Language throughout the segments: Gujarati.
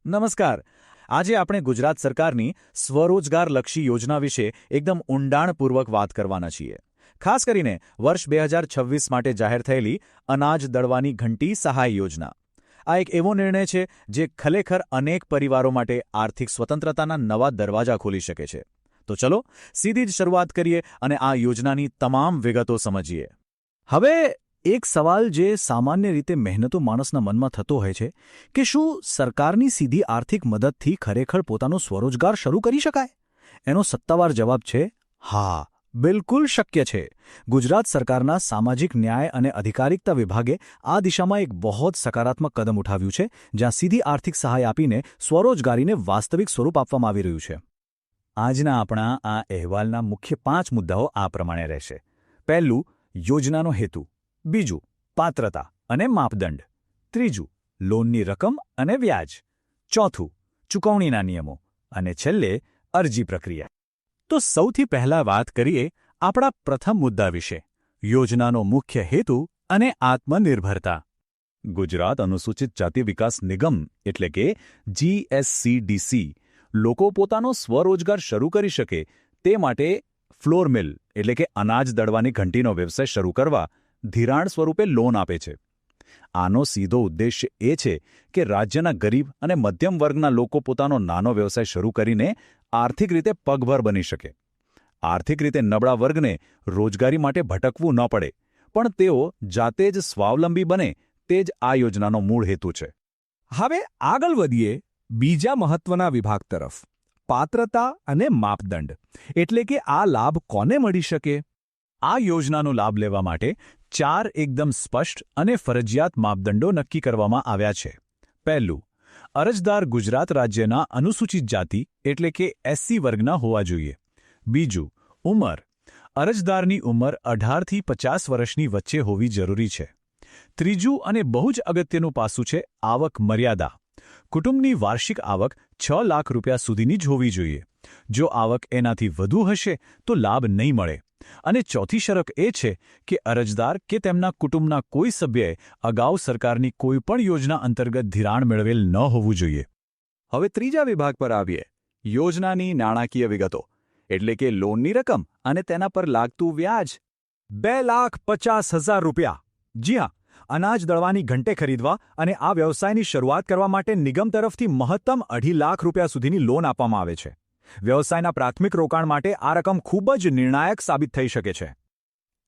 નમસ્કાર. આજે આપણે ગુજરાત સરકારની સ્વરોજગારલક્ષી યોજના વિશે એકદમ ઊંડાણપૂર્વક વાત કરવાના છીએ. ખાસ કરીને વર્ષ 2026 માટે જાહેર થયેલી અનાજ દળવાની ઘંટી સહાય યોજના. આ એક એવો નિર્ણય છે જે ખરેખર અનેક પરિવારો માટે આર્થિક સ્વતંત્રતાના નવા દરવાજા ખોલી શકે છે. તો ચલો સીધી જ શરૂઆત કરીએ અને આ યોજનાની તમામ વિગતો સમજીએ. હવે એક સવાલ જે સામાન્ય રીતે મહેનતુ માણસના મનમાં થતો હોય છે કે શું સરકારની સીધી આર્થિક મદદથી ખરેખર પોતાનો સ્વરોજગાર શરૂ કરી શકાય? એનો સત્તાવાર જવાબ છે હા, બિલકુલ શક્ય છે. ગુજરાત સરકારના સામાજિક ન્યાય અને અધિકારિકતા વિભાગે આ દિશામાં એક બહુ સકારાત્મક કદમ ઉઠાવ્યું છે, જ્યાં સીધી આર્થિક સહાય આપીને સ્વરોજગારીને વાસ્તવિક સ્વરૂપ આપવામાં આવી રહ્યું છે. આજના આપણા આ અહેવાલના મુખ્ય 5 મુદ્દાઓ આ પ્રમાણે રહેશે. પહેલું, યોજનાનો હેતુ. બીજું, પાત્રતા અને માપદંડ. ત્રીજું, લોનની રકમ અને વ્યાજ. ચોથું, ચૂકવણીના નિયમો. અને છેલ્લે, અરજી પ્રક્રિયા. તો સૌથી પહેલા વાત કરીએ આપણા પ્રથમ મુદ્દા વિશે, યોજનાનો મુખ્ય હેતુ અને આત્મનિર્ભરતા. ગુજરાત અનુસૂચિત જાતિ વિકાસ નિગમ એટલે કે GSCDC લોકો પોતાનો સ્વરોજગાર શરૂ કરી શકે તે માટે ફ્લોર મિલ એટલે કે અનાજ દળવાની ઘંટીનો વ્યવસાય શરૂ કરવા ધિરાણ સ્વરૂપે લોન આપે છે. આનો સીધો ઉદ્દેશ્ય એ છે કે રાજ્યના ગરીબ અને મધ્યમ વર્ગના લોકો પોતાનો નાનો વ્યવસાય શરૂ કરીને આર્થિક રીતે પગભર બની શકે. આર્થિક રીતે નબળા વર્ગને રોજગારી માટે ભટકવું ન પડે, પણ તેઓ જાતે જ સ્વાવલંબી બને તે જ આ યોજનાનો મૂળ હેતુ છે. હવે આગળ વધીએ બીજા મહત્વના વિભાગ તરફ, પાત્રતા અને માપદંડ. એટલે કે આ લાભ કોને મળી શકે? આ યોજનાનો લાભ લેવા માટે 4 એકદમ સ્પષ્ટ અને ફરજિયાત માપદંડો નક્કી કરવામાં આવ્યા છે. પહેલું, અરજદાર ગુજરાત રાજ્યના અનુસૂચિત જાતિ એટલે કે SC વર્ગના હોવા જોઈએ. બીજું, ઉંમર. અરજદારની ઉંમર 18થી 50 વર્ષની વચ્ચે હોવી જરૂરી છે. ત્રીજું અને બહુ જ અગત્યનું પાસું છે આવક મર્યાદા. કુટુંબની વાર્ષિક આવક 6 લાખ રૂપિયા સુધીની જ હોવી જોઈએ. જો આવક એનાથી વધુ હશે તો લાભ નહીં મળે. અને ચોથી શરત એ છે કે અરજદાર કે તેમના કુટુંબના કોઈ સભ્યએ અગાઉ સરકારની કોઈ પણ યોજના અંતર્ગત ધિરાણ મેળવેલ ન હોવું જોઈએ. હવે ત્રીજા વિભાગ પર આવીએ, યોજનાની નાણાકીય વિગતો. એટલે કે લોનની રકમ અને તેના પર લાગતું વ્યાજ. 2,50,000 રૂપિયા. જી હા, અનાજ દળવાની ઘંટે ખરીદવા અને આ વ્યવસાયની શરૂઆત કરવા માટે નિગમ તરફથી મહત્તમ 2.5 લાખ રૂપિયા સુધીની લોન આપવામાં આવે છે. વ્યવસાયના પ્રાથમિક રોકાણ માટે આ રકમ ખૂબ જ નિર્ણાયક સાબિત થઈ શકે છે.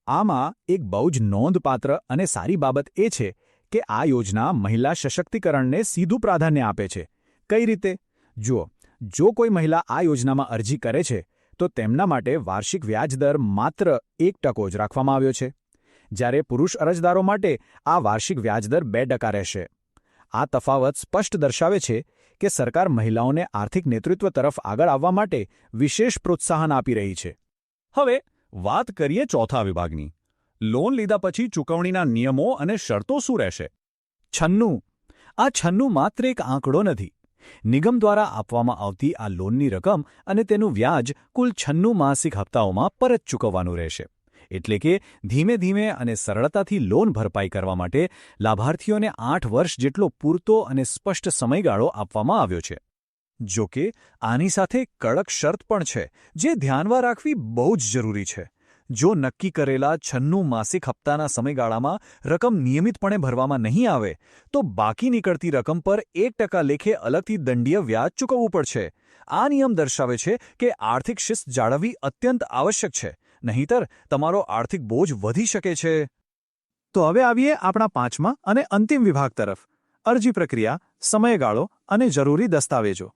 આમાં એક બહુ જ નોંધપાત્ર અને સારી બાબત એ છે કે આ યોજના મહિલા સશક્તિકરણને સીધું પ્રાધાન્ય આપે છે. કઈ રીતે? જુઓ, જો કોઈ મહિલા આ યોજનામાં અરજી કરે છે તો તેમના માટે વાર્ષિક વ્યાજદર માત્ર 1% જ રાખવામાં આવ્યો છે, જ્યારે પુરુષ અરજદારો માટે આ વાર્ષિક વ્યાજદર 2% રહેશે. આ તફાવત સ્પષ્ટ દર્શાવે છે કે સરકાર મહિલાઓને આર્થિક નેતૃત્વ તરફ આગળ આવવા માટે વિશેષ પ્રોત્સાહન આપી રહી છે. હવે વાત કરીએ ચોથા વિભાગની, લોન લીધા પછી ચૂકવણીના નિયમો અને શરતો શું રહેશે? 96. આ 96 માત્ર એક આંકડો નથી. નિગમ દ્વારા આપવામાં આવતી આ લોનની રકમ અને તેનું વ્યાજ કુલ 96 માસિક હપ્તાઓમાં પરત ચૂકવવાનું રહેશે. એટલે કે ધીમે ધીમે અને સરળતાથી લોન ભરપાઈ કરવા માટે લાભાર્થીઓને 8 વર્ષ જેટલો પૂરતો અને સ્પષ્ટ સમયગાળો આપવામાં આવ્યો છે. જો કે આની સાથે કડક શરત પણ છે જે ધ્યાનમાં રાખવી બહુ જ જરૂરી છે. જો નક્કી કરેલા 96 માસિક હપ્તાના સમયગાળામાં રકમ નિયમિતપણે ભરવામાં નહીં આવે તો બાકી નીકળતી રકમ પર 1% લેખે અલગથી દંડીય વ્યાજ ચૂકવવું પડશે. આ નિયમ દર્શાવે છે કે આર્થિક શિસ્ત જાળવવી અત્યંત આવશ્યક છે, નહીંતર તમારો આર્થિક બોજ વધી શકે છે. તો હવે આવીએ આપણા 5મા અને અંતિમ વિભાગ તરફ, અરજી પ્રક્રિયા, સમયગાળો અને જરૂરી દસ્તાવેજો.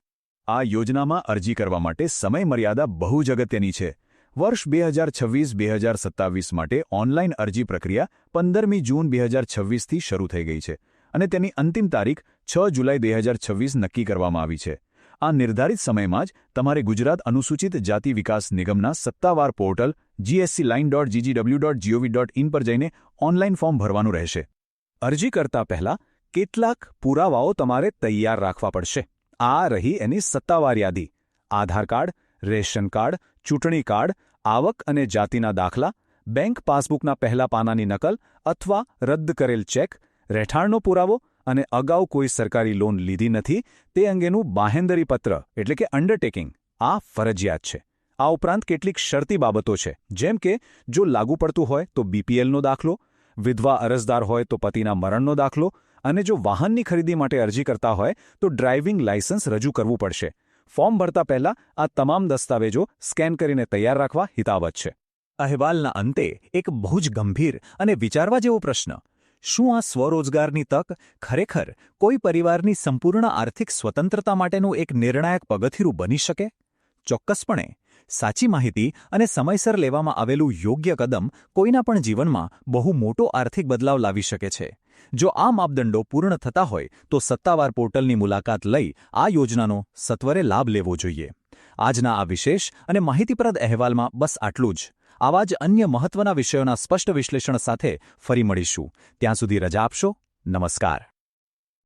આ યોજનામાં અરજી કરવા માટે સમય મર્યાદા બહુ જ અગત્યની છે. વર્ષ 2026-2027 માટે ઓનલાઈન અરજી પ્રક્રિયા 15મી જૂન 2026થી શરૂ થઈ ગઈ છે અને તેની અંતિમ તારીખ 6 જુલાઈ 2026 નક્કી કરવામાં આવી છે. આ નિર્ધારિત સમયમાં જ તમારે ગુજરાત અનુસૂચિત જાતિ વિકાસ નિગમના સત્તાવાર પોર્ટલ gscline.ggw.gov.in પર જઈને ઓનલાઈન ફોર્મ ભરવાનું રહેશે. અરજી કરતા પહેલા કેટલાક પુરાવાઓ તમારે તૈયાર રાખવા પડશે. આ રહી એની સત્તાવાર યાદી: આધાર કાર્ડ, રેશન કાર્ડ, ચૂંટણી કાર્ડ, આવક અને જાતિના દાખલા, બેંક પાસબુકના પહેલા પાનાની નકલ અથવા રદ કરેલ ચેક, રહેઠાણનો પુરાવો અને અગાઉ કોઈ સરકારી લોન લીધી નથી તે અંગેનું બાહેંધરી પત્ર એટલે કે અંડરટેકિંગ આ ફરજિયાત છે. આ ઉપરાંત કેટલીક શરતી બાબતો છે, જેમ કે જો લાગુ પડતું હોય તો બીપીએલનો દાખલો, વિધવા અરજદાર હોય તો પતિના મરણનો દાખલો, અને જો વાહનની ખરીદી માટે અરજી કરતા હોય તો ડ્રાઇવિંગ લાયસન્સ રજૂ કરવું પડશે. ફોર્મ ભરતા પહેલા આ તમામ દસ્તાવેજો સ્કેન કરીને તૈયાર રાખવા હિતાવત છે. અહેવાલના અંતે એક બહુ જ ગંભીર અને વિચારવા જેવો પ્રશ્ન: શું આ સ્વરોજગારની તક ખરેખર કોઈ પરિવારની સંપૂર્ણ આર્થિક સ્વતંત્રતા માટેનું એક નિર્ણાયક પગથિયું બની શકે? ચોક્કસપણે. સાચી માહિતી અને સમયસર લેવામાં આવેલું યોગ્ય કદમ કોઈના પણ જીવનમાં બહુ મોટો આર્થિક બદલાવ લાવી શકે છે. જો આ માપદંડો પૂર્ણ થતા હોય તો સત્તાવાર પોર્ટલની મુલાકાત લઈ આ યોજનાનો સત્વરે લાભ લેવો જોઈએ. આજના આ વિશેષ અને માહિતીપ્રદ અહેવાલમાં બસ આટલું જ. આવા જ અન્ય મહત્વના વિષયોના સ્પષ્ટ વિશ્લેષણ સાથે ફરી મળીશું. ત્યાં સુધી રજા આપશો. નમસ્કાર.